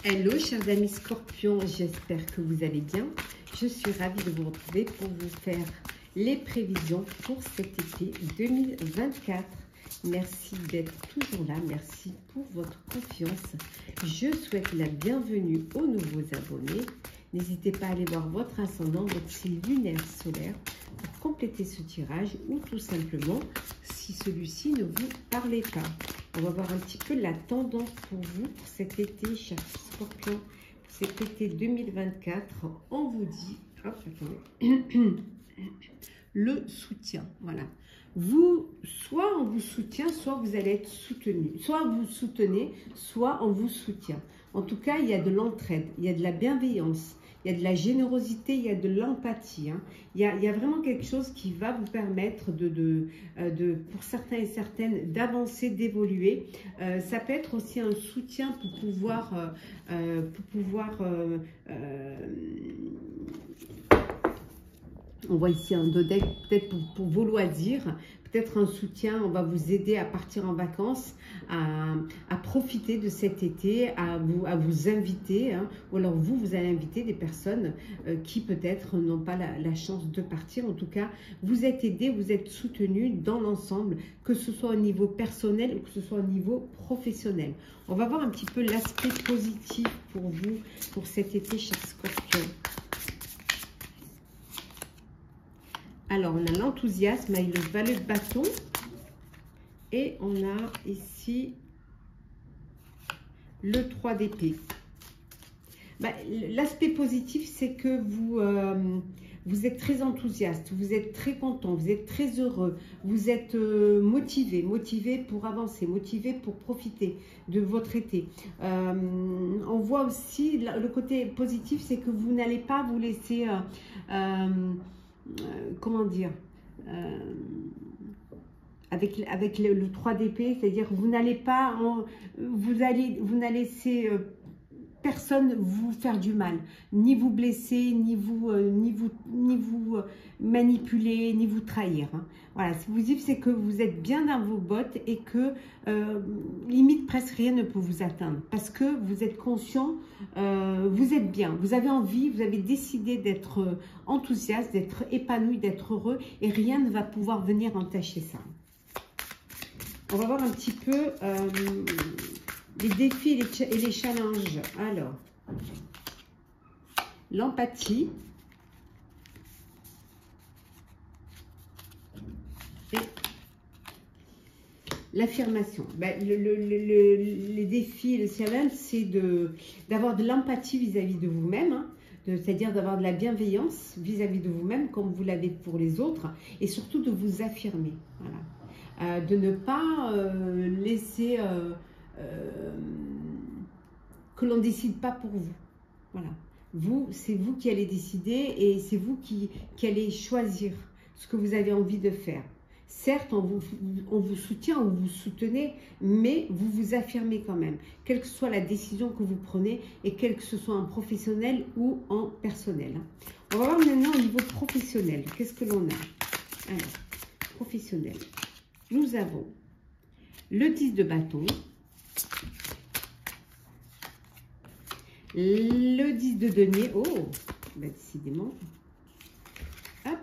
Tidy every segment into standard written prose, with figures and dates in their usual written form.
Hello chers amis scorpions, j'espère que vous allez bien. Je suis ravie de vous retrouver pour vous faire les prévisions pour cet été 2024. Merci d'être toujours là, merci pour votre confiance. Je souhaite la bienvenue aux nouveaux abonnés. N'hésitez pas à aller voir votre ascendant, votre signe lunaire solaire pour compléter ce tirage ou tout simplement si celui-ci ne vous parlait pas. On va voir un petit peu la tendance pour vous pour cet été, chers scorpions, pour cet été 2024. On vous dit, hop, attendez, le soutien, voilà. Vous, soit on vous soutient, soit vous allez être soutenu. Soit vous soutenez, soit on vous soutient. En tout cas, il y a de l'entraide, il y a de la bienveillance, il y a de la générosité, il y a de l'empathie. Hein. Il y a vraiment quelque chose qui va vous permettre pour certains et certaines d'avancer, d'évoluer. Ça peut être aussi un soutien pour pouvoir on voit ici un deck peut-être pour vos loisirs, peut-être un soutien, on va vous aider à partir en vacances, à profiter de cet été, à vous inviter, hein, ou alors vous allez inviter des personnes qui peut-être n'ont pas la chance de partir. En tout cas, vous êtes aidés, vous êtes soutenus dans l'ensemble, que ce soit au niveau personnel ou que ce soit au niveau professionnel. On va voir un petit peu l'aspect positif pour vous, pour cet été, chers scorpions. Alors, on a l'enthousiasme avec le valet de bâton. Et on a ici le 3 d'épée. L'aspect positif, c'est que vous êtes très enthousiaste, vous êtes très content, vous êtes très heureux, vous êtes motivé pour avancer, motivé pour profiter de votre été. On voit aussi le côté positif, c'est que vous n'allez pas vous laisser... comment dire, avec le 3 d'épée, c'est-à-dire vous n'allez pas, vous n'allez laisser personne vous faire du mal, ni vous blesser, ni vous manipuler, ni vous trahir. Hein. Voilà, ce positif, c'est que vous êtes bien dans vos bottes et que limite presque rien ne peut vous atteindre parce que vous êtes conscient, vous êtes bien, vous avez envie, vous avez décidé d'être enthousiaste, d'être épanoui, d'être heureux et rien ne va pouvoir venir entacher ça. On va voir un petit peu les défis et les challenges. Alors, l'empathie et l'affirmation. Les défis et le challenge, c'est d'avoir de l'empathie vis-à-vis de vous-même, hein, c'est-à-dire d'avoir de la bienveillance vis-à-vis de vous-même comme vous l'avez pour les autres et surtout de vous affirmer. Voilà. De ne pas laisser... que l'on ne décide pas pour vous. Voilà. C'est vous qui allez décider et c'est vous qui allez choisir ce que vous avez envie de faire. Certes, on vous soutient, on vous soutenez, mais vous vous affirmez quand même, quelle que soit la décision que vous prenez et quel que ce soit en professionnel ou en personnel. On va voir maintenant au niveau professionnel. Qu'est-ce que l'on a? Alors, professionnel. Nous avons le 10 de bâton, le 10 de denier, oh, décidément, hop,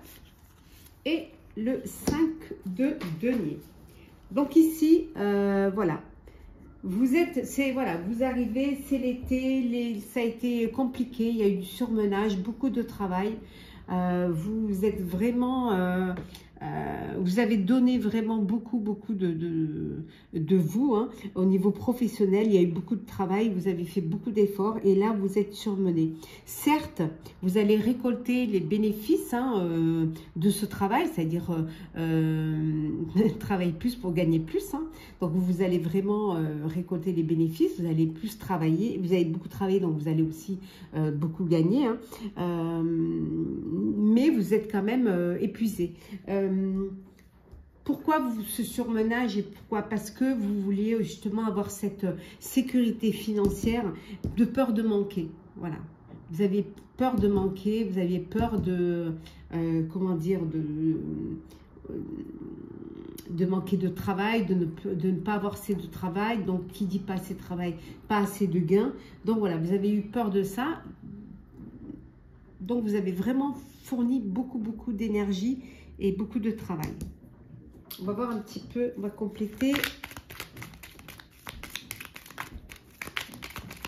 et le 5 de denier. Donc ici, voilà, vous arrivez, c'est l'été, ça a été compliqué, il y a eu du surmenage, beaucoup de travail, vous êtes vraiment... vous avez donné vraiment beaucoup de vous, hein. Au niveau professionnel, il y a eu beaucoup de travail, vous avez fait beaucoup d'efforts et là vous êtes surmené. Certes, vous allez récolter les bénéfices, hein, de ce travail, c'est-à-dire travailler plus pour gagner plus, hein. Donc vous allez vraiment récolter les bénéfices, vous allez plus travailler, vous avez beaucoup travaillé donc vous allez aussi beaucoup gagner, hein. Mais vous êtes quand même épuisé. Pourquoi ce surmenage et pourquoi? Parce que vous vouliez justement avoir cette sécurité financière de peur de manquer. Voilà. Vous avez peur de manquer, vous aviez peur de, comment dire, de manquer de travail, de ne pas avoir assez de travail. Donc, qui dit pas assez de travail, pas assez de gains. Donc, voilà, vous avez eu peur de ça. Donc, vous avez vraiment fourni beaucoup d'énergie et beaucoup de travail. On va voir un petit peu, on va compléter.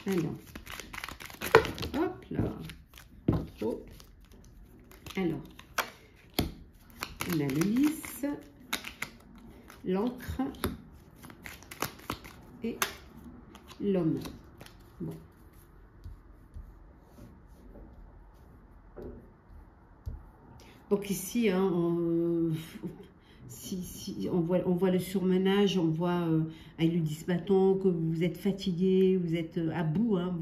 Alors, hop là. Oh. Alors, on a le lys, l'encre et l'homme. Bon. Donc ici, hein, on voit le surmenage, on voit avec le 10 bâtons que vous êtes fatigué, vous êtes à bout, hein,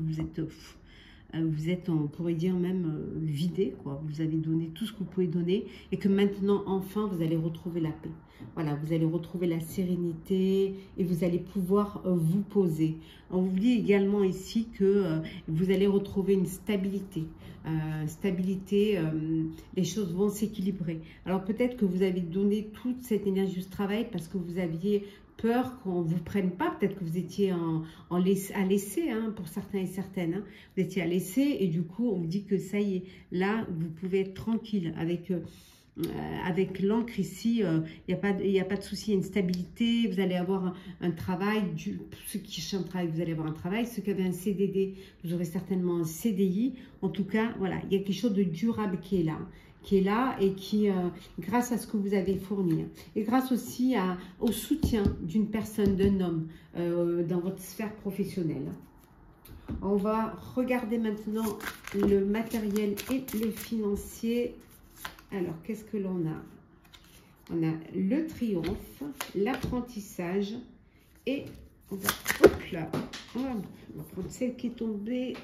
vous êtes, on pourrait dire même vidé, quoi. Vous avez donné tout ce que vous pouvez donner et que maintenant, enfin, vous allez retrouver la paix. Voilà, vous allez retrouver la sérénité et vous allez pouvoir vous poser. On vous dit également ici que vous allez retrouver une stabilité. Les choses vont s'équilibrer. Alors peut-être que vous avez donné toute cette énergie au travail parce que vous aviez peur qu'on ne vous prenne pas, peut-être que vous étiez à l'essai, hein, pour certains et certaines, hein. Vous étiez à l'essai et du coup on vous dit que ça y est, là vous pouvez être tranquille avec l'encre ici, il n'y a pas de souci, il y a une stabilité, vous allez avoir un travail, ceux qui cherchent un travail, vous allez avoir un travail, ceux qui avaient un CDD, vous aurez certainement un CDI, en tout cas, voilà, il y a quelque chose de durable qui est là et qui, grâce à ce que vous avez fourni, et grâce aussi au soutien d'une personne, d'un homme dans votre sphère professionnelle. On va regarder maintenant le matériel et le financier. Alors, qu'est-ce que l'on a? On a le triomphe, l'apprentissage et on va, hop là, on va prendre celle qui est tombée,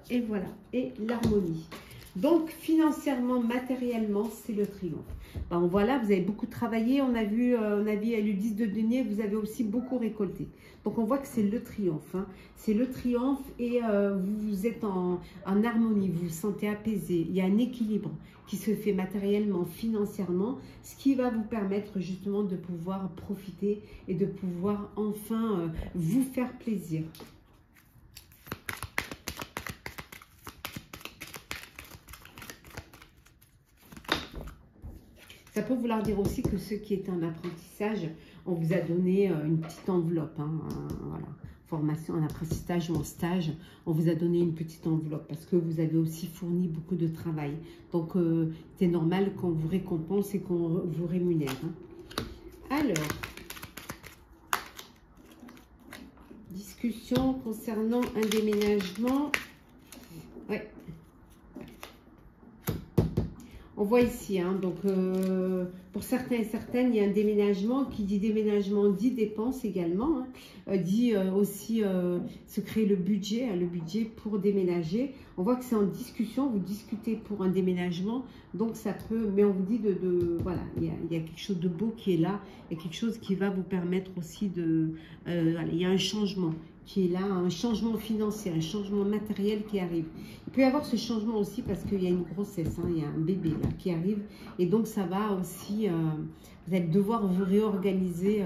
et voilà, et l'harmonie. Donc, financièrement, matériellement, c'est le triomphe. Ben, voilà, vous avez beaucoup travaillé. On a vu le 10 de denier, vous avez aussi beaucoup récolté. Donc, on voit que c'est le triomphe. Hein. C'est le triomphe et vous êtes en harmonie, vous vous sentez apaisé. Il y a un équilibre qui se fait matériellement, financièrement, ce qui va vous permettre justement de pouvoir profiter et de pouvoir enfin vous faire plaisir. Ça peut vouloir dire aussi que ceux qui étaient en apprentissage, on vous a donné une petite enveloppe, hein, voilà, formation en apprentissage ou en stage, on vous a donné une petite enveloppe parce que vous avez aussi fourni beaucoup de travail. Donc, c'est normal qu'on vous récompense et qu'on vous rémunère. Hein. Alors, discussion concernant un déménagement. Ouais. On voit ici, hein, donc pour certains et certaines, il y a un déménagement. Qui dit déménagement dit dépenses également, hein, dit aussi se créer le budget pour déménager. On voit que c'est en discussion, vous discutez pour un déménagement, donc ça peut, mais on vous dit voilà, il y a quelque chose de beau qui est là, et quelque chose qui va vous permettre aussi voilà, il y a un changement qui est là, un changement financier, un changement matériel qui arrive. Il peut y avoir ce changement aussi parce qu'il y a une grossesse, hein, il y a un bébé là qui arrive et donc ça va aussi, vous allez devoir vous réorganiser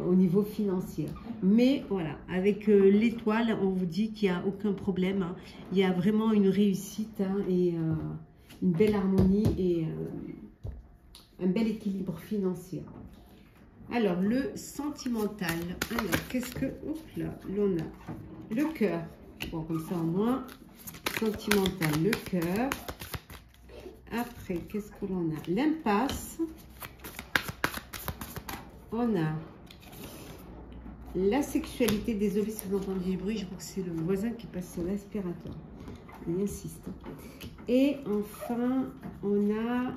au niveau financier. Mais voilà, avec l'étoile, on vous dit qu'il n'y a aucun problème, hein. Il y a vraiment une réussite, hein, et une belle harmonie et un bel équilibre financier. Alors, le sentimental. Alors, qu'est-ce que... Oups là, l'on a le cœur. Bon, comme ça, au moins, sentimental, le cœur. Après, qu'est-ce que l'on a? L'impasse. On a la sexualité. Désolé si vous entendez du bruit, je crois que c'est le voisin qui passe son aspirateur. Il insiste. Et enfin, on a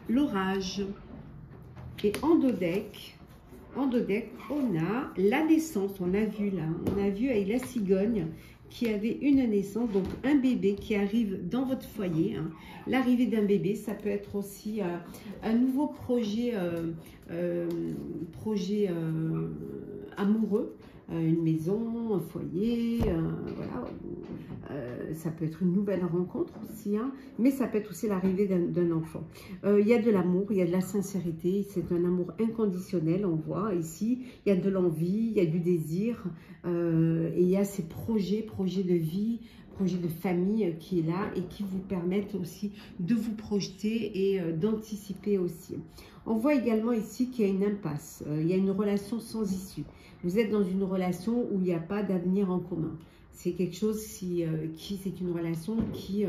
l'orage. Et en dos deck, on a la naissance, on a vu là, on a vu avec la cigogne qui avez une naissance, donc un bébé qui arrive dans votre foyer. Hein. L'arrivée d'un bébé, ça peut être aussi un nouveau projet, amoureux, une maison, un foyer, voilà. Ça peut être une nouvelle rencontre aussi, hein, mais ça peut être aussi l'arrivée d'un enfant. Il y a de l'amour, il y a de la sincérité, c'est un amour inconditionnel, on voit ici. Il y a de l'envie, il y a du désir, et il y a ces projets de vie, projet de famille qui est là et qui vous permettent aussi de vous projeter et d'anticiper aussi. On voit également ici qu'il y a une impasse, il y a une relation sans issue. Vous êtes dans une relation où il n'y a pas d'avenir en commun. C'est quelque chose c'est une relation qui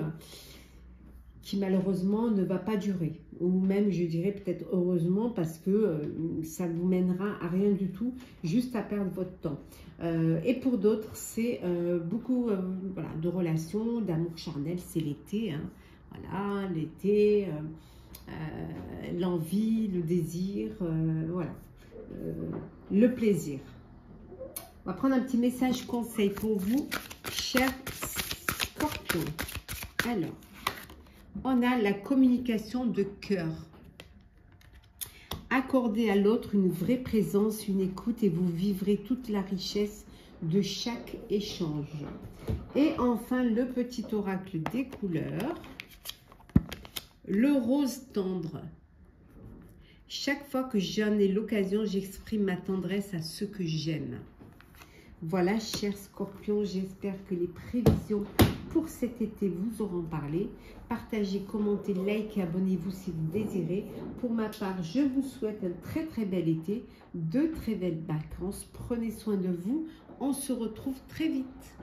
malheureusement ne va pas durer. Ou même, je dirais peut-être heureusement, parce que ça vous mènera à rien du tout, juste à perdre votre temps. Et pour d'autres, c'est beaucoup voilà, de relations, d'amour charnel, c'est l'été. Hein. Voilà, l'été, l'envie, le désir, voilà, le plaisir. On va prendre un petit message conseil pour vous, chers scorpions. Alors, on a la communication de cœur. Accordez à l'autre une vraie présence, une écoute et vous vivrez toute la richesse de chaque échange. Et enfin, le petit oracle des couleurs. Le rose tendre. Chaque fois que j'en ai l'occasion, j'exprime ma tendresse à ceux que j'aime. Voilà, chers scorpions, j'espère que les prévisions pour cet été vous auront parlé. Partagez, commentez, likez, abonnez-vous si vous désirez. Pour ma part, je vous souhaite un très très bel été, de très belles vacances. Prenez soin de vous. On se retrouve très vite.